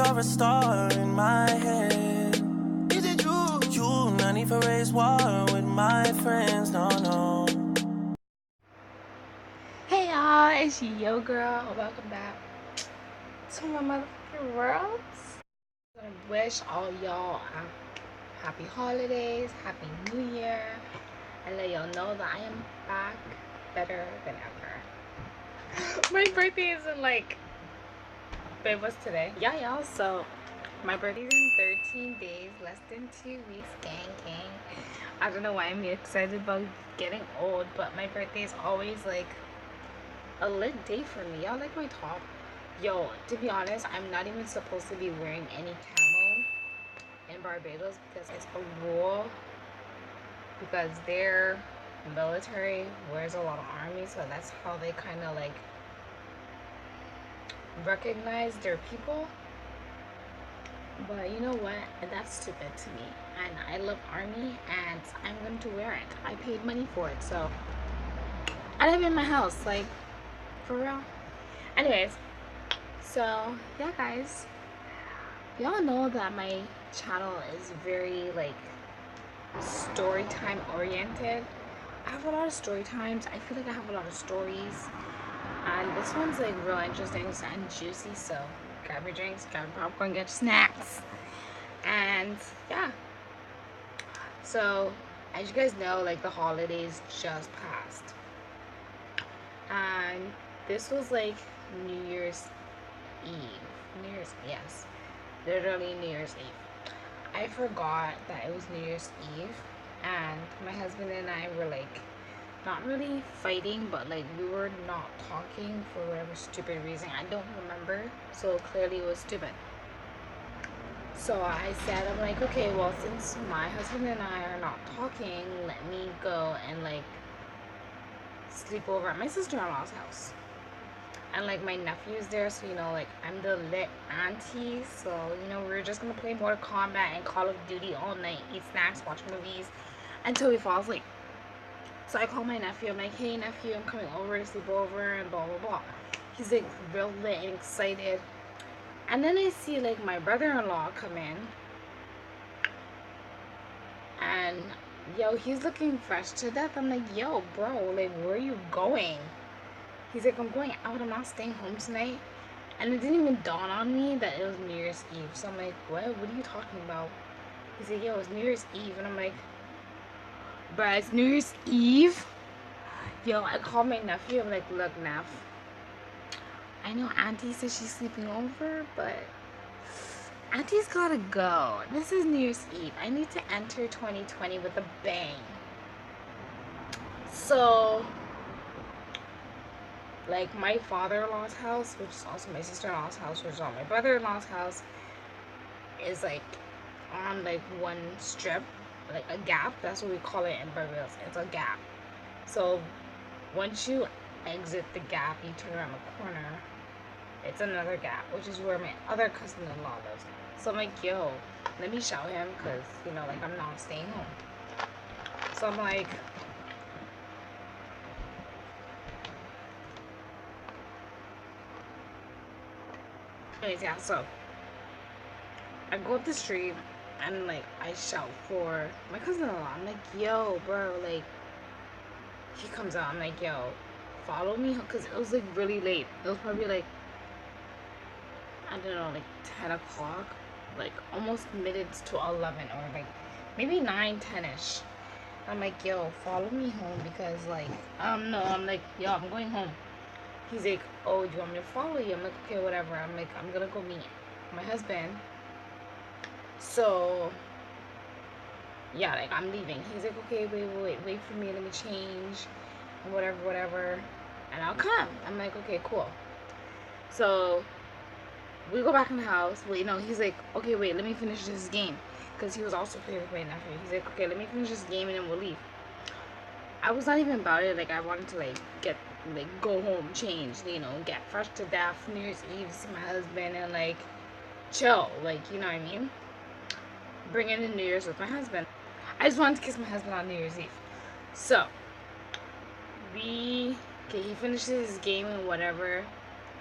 You're a star in my head. Is it you? You not need for raise war with my friends, no, no. Hey y'all, it's your girl. Welcome back to my motherfucking world. I want to wish all y'all happy holidays, happy new year, and let y'all know that I am back better than ever. My birthday is in babe, what's today? Yeah, y'all, so my birthday's in 13 days, less than 2 weeks, gang. I don't know why I'm excited about getting old, but my birthday is always a lit day for me. Y'all like my top? Yo, to be honest, I'm not even supposed to be wearing any camo in Barbados because it's a rule, because their military wears a lot of army, so that's how they kind of recognize their people. But you know what? That's stupid to me, and I love army, and I'm going to wear it. I paid money for it, so I live in my house, for real. Anyways, so yeah, guys, y'all know that my channel is very story time oriented. I have a lot of story times. I feel like I have a lot of stories, and this one's real interesting and juicy. So grab your drinks, grab your popcorn, get your snacks, and yeah. So as you guys know, the holidays just passed, and this was New Year's Eve. Yes, literally New Year's Eve. I forgot that it was New Year's Eve, and my husband and I were not really fighting, but we were not talking for whatever stupid reason. I don't remember, so clearly it was stupid. So I said, I'm okay, well, since my husband and I are not talking, let me go and sleep over at my sister-in-law's house. And my nephew's there, so I'm the lit auntie, so we're just gonna play Mortal Kombat and Call of Duty all night, eat snacks, watch movies until we fall asleep. So I call my nephew, I'm like, hey nephew, I'm coming over to sleep over, and blah blah blah. He's real lit and excited. And then I see my brother-in-law come in, and yo, he's looking fresh to death. I'm like, yo bro, where are you going? He's like, I'm going out, I'm not staying home tonight. And it didn't even dawn on me that it was New Year's Eve. So I'm like, what are you talking about? He's like, yo, it's New Year's Eve. And I'm like, bruh, it's New Year's Eve? Yo, I called my nephew. I'm like, look, Neff, I know auntie says she's sleeping over, but auntie's gotta go. This is New Year's Eve. I need to enter 2020 with a bang. So my father-in-law's house, which is also my sister-in-law's house, which is on my brother-in-law's house, is on one strip, a gap. That's what we call it in Barbados. It's a gap. So once you exit the gap, you turn around the corner, it's another gap, which is where my other cousin-in-law lives. So I'm like, yo, let me shout him, because I'm not staying home. So I'm like, anyways, yeah, so I go up the street and I shout for my cousin-in-law. I'm like, yo bro, he comes out. I'm like, yo, follow me, because it was really late. It was probably I don't know, 10 o'clock, almost minutes to 11, or maybe 9, 10ish. I'm like, yo, follow me home, because no, I'm like, yo, I'm going home. He's like, oh, do you want me to follow you? I'm like, okay, whatever. I'm like, I'm gonna go meet my husband. So yeah, I'm leaving. He's like, okay, wait for me, let me change, and whatever, and I'll come. I'm like, okay, cool. So we go back in the house. Wait, no, he's like, okay, wait, let me finish this game, because he was also playing with my nephew. He's like, okay, let me finish this game and then we'll leave. I was not even about it. I wanted to get go home, change, get fresh to death, New Year's Eve, see my husband, and chill, you know what I mean, bring in the New Year's with my husband. I just wanted to kiss my husband on New Year's Eve. So he finishes his game and whatever,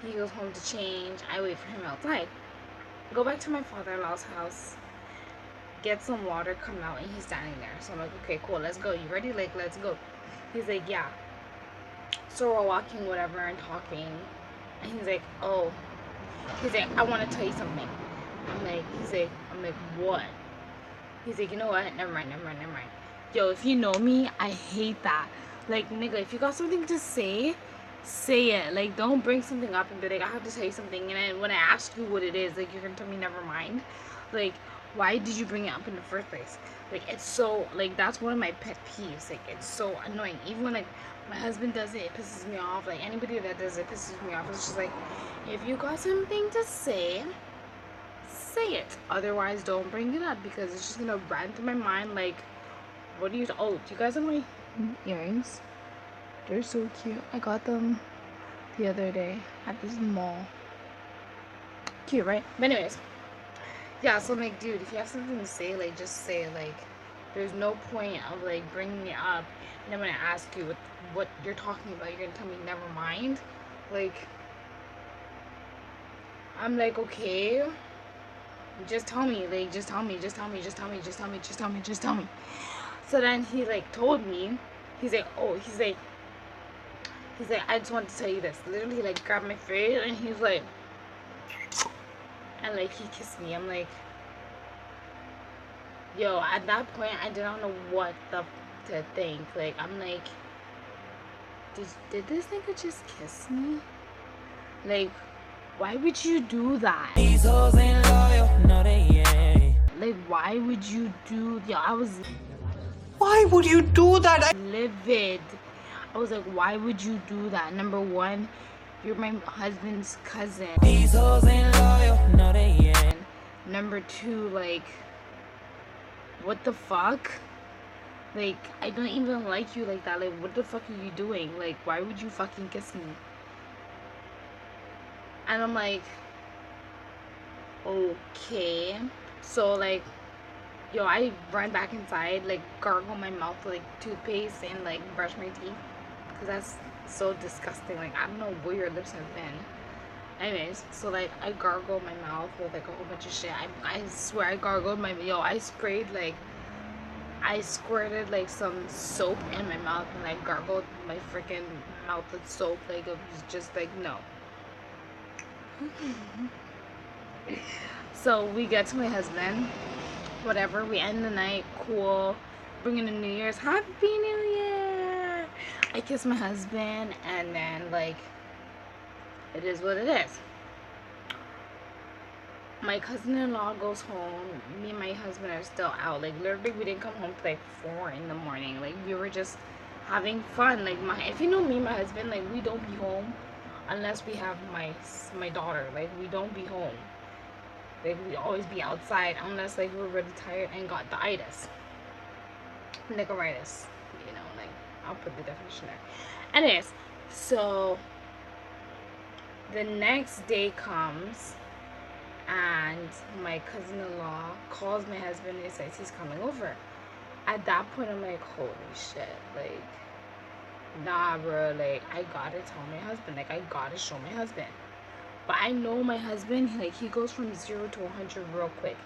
he goes home to change. I wait for him outside. Go back to my father-in-law's house, get some water, come out, and he's standing there. So I'm like, okay, cool, let's go. You ready? Like, let's go. He's like, yeah. So we're walking, whatever, and talking. And he's like, oh. He's like, I want to tell you something. I'm like, what? He's like, you know what? Never mind. Yo, if you know me, I hate that. Like, nigga, if you got something to say it. Like, don't bring something up and be like, I have to tell you something. And then when I ask you what it is, like, you're gonna tell me never mind. Like, why did you bring it up in the first place? Like, it's so, like, that's one of my pet peeves. Like, it's so annoying. Even when, like, my husband does it, it pisses me off. Like, anybody that does it pisses me off. It's just like, if you got something to say it. Otherwise, don't bring it up, because it's just gonna run through my mind. Like, what do you? Oh, do you guys have my earrings? They're so cute. I got them the other day at this mall. Cute, right? But anyways, yeah. So I'm like, dude, if you have something to say, like, just say it. Like, there's no point of like bringing it up, and then when I ask you what you're talking about, you're gonna tell me never mind. Like, I'm like, okay. Just tell me, like, just tell me. So then he like told me, he's like, oh, he's like, I just want to tell you this. Literally, he like grabbed my face and he's like, and like he kissed me. I'm like, yo, at that point I did not know what to think. Like, I'm like, did this nigga just kiss me? Like, why would you do that? These hoes ain't loyal, no they ain't. Like, why would you do? Yo, I was. Why would you do that? Livid. I was like, why would you do that? Number one, you're my husband's cousin. These hoes ain't loyal, no they ain't. Number two, like, what the fuck? Like, I don't even like you like that. Like, what the fuck are you doing? Like, why would you fucking kiss me? And I'm like, okay. So, like, yo, I run back inside, like, gargle my mouth with, like, toothpaste and, like, brush my teeth. Because that's so disgusting. Like, I don't know where your lips have been. Anyways, so, like, I gargled my mouth with, like, a whole bunch of shit. I swear I gargled my... Yo, I sprayed, like... I squirted, like, some soap in my mouth and I gargled my freaking mouth with soap. Like, it was just, like, no. So, we get to my husband. Whatever, we end the night, cool, bringing in New Year's, Happy New Year. I kiss my husband, and then, like, it is what it is. My cousin-in-law goes home. Me and my husband are still out. Like, literally, we didn't come home till like 4 in the morning. Like, we were just having fun. Like, if you know me, my husband, like, we don't be home unless we have my daughter. Like, we don't be home. Like, we always be outside unless, like, we're really tired and got the itis. Niggeritis. You know, like, I'll put the definition there. Anyways, so the next day comes and my cousin-in-law calls my husband and says he's coming over. At that point, I'm like, holy shit. Like, nah, bro. Like, I gotta tell my husband. Like, I gotta show my husband. But I know my husband, like, he goes from 0 to 100 real quick.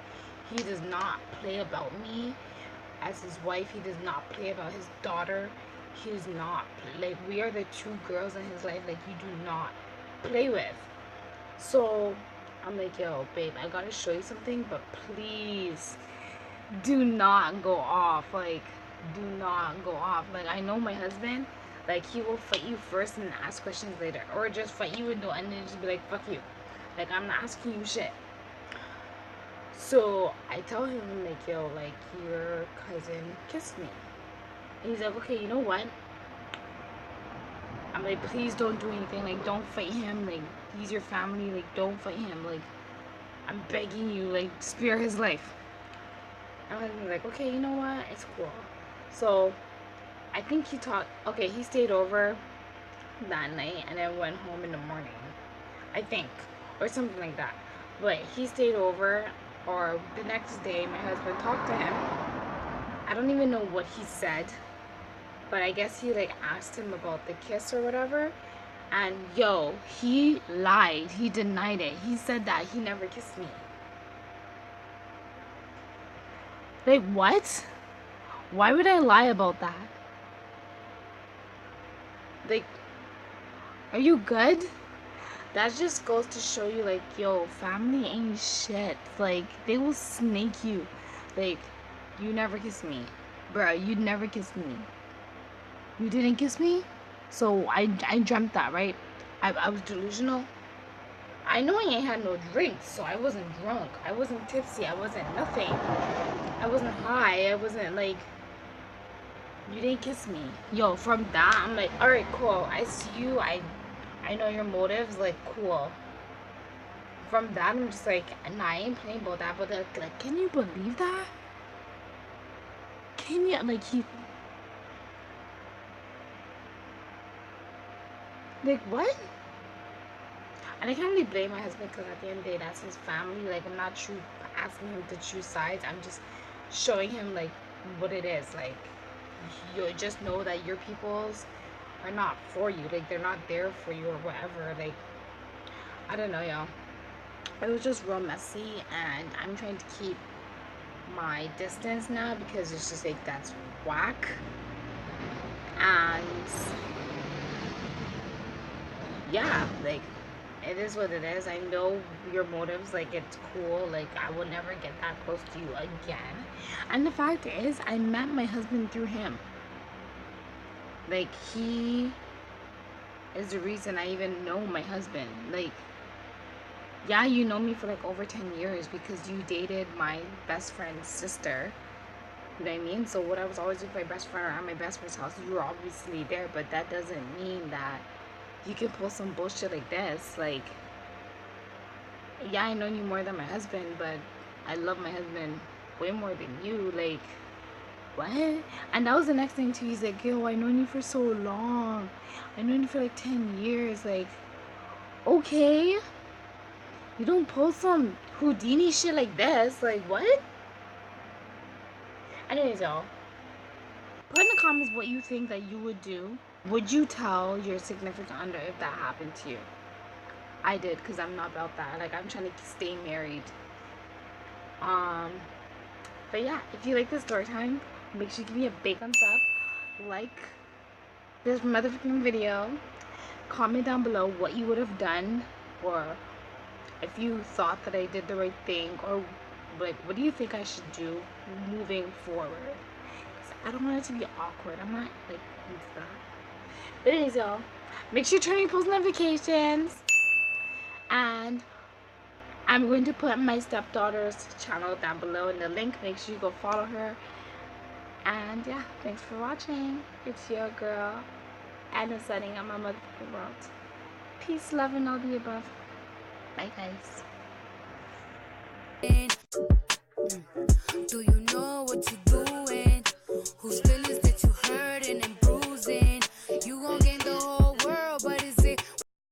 He does not play about me as his wife. He does not play about his daughter. He does not, like, we are the 2 girls in his life, like, you do not play with. So, I'm like, yo, babe, I gotta show you something, but please do not go off. Like, do not go off. Like, I know my husband. Like, he will fight you first and ask questions later. Or just fight you and then just be like, fuck you. Like, I'm not asking you shit. So, I tell him, like, yo, like, your cousin kissed me. And he's like, okay, you know what? I'm like, please don't do anything. Like, don't fight him. Like, he's your family. Like, don't fight him. Like, I'm begging you. Like, spare his life. And my husband's like, okay, you know what? It's cool. So, I think he stayed over that night and then went home in the morning. I think. Or something like that. But he stayed over, or the next day, my husband talked to him. I don't even know what he said. But I guess he, like, asked him about the kiss or whatever. And, yo, he lied. He denied it. He said that he never kissed me. Like, what? Why would I lie about that? Like, are you good? That just goes to show you, like, yo, family ain't shit. Like, they will snake you. Like, you never kiss me. Bruh, you'd never kiss me. You didn't kiss me? So I dreamt that, right? I was delusional. I know I ain't had no drinks, so I wasn't drunk. I wasn't tipsy. I wasn't nothing. I wasn't high. I wasn't like, you didn't kiss me. Yo, from that, I'm like, alright, cool. I see you. I know your motives. Like, cool. From that, I'm just like, nah, I ain't playing about that. But like, can you believe that? Can you, like, like, what? And I can't really blame my husband because at the end of the day, that's his family. Like, I'm not asking him to choose sides. I'm just showing him, like, what it is. Like, you just know that your peoples are not for you. Like, they're not there for you or whatever. Like, I don't know, y'all. It was just real messy, and I'm trying to keep my distance now because it's just like, that's whack. And yeah, like, it is what it is. I know your motives. Like, it's cool. Like, I will never get that close to you again. And the fact is, I met my husband through him. Like, he is the reason I even know my husband. Like, yeah, you know me for like over 10 years because you dated my best friend's sister. You know what I mean? So what I was always with my best friend or at my best friend's house, you were obviously there, but that doesn't mean that you can pull some bullshit like this. Like, yeah, I know you more than my husband, but I love my husband way more than you. Like, what? And that was the next thing too. He's like, yo, I known you for so long. I known you for like 10 years. Like, okay. You don't pull some Houdini shit like this. Like, what? Anyways, y'all, put in the comments what you think that you would do. Would you tell your significant other if that happened to you? I did, because I'm not about that. Like, I'm trying to stay married. But yeah, if you like this story time, make sure you give me a big thumbs up. Like this motherfucking video. Comment down below what you would have done, or if you thought that I did the right thing, or like, what do you think I should do moving forward? I don't want it to be awkward. I'm not like that. But anyways, y'all, make sure you turn on your post notifications, and I'm going to put my stepdaughter's channel down below in the link. Make sure you go follow her. And yeah, thanks for watching. It's your girl, and I'm setting up my motherfucking world. Peace, love, and all the above. Bye, guys. Do you know what you do?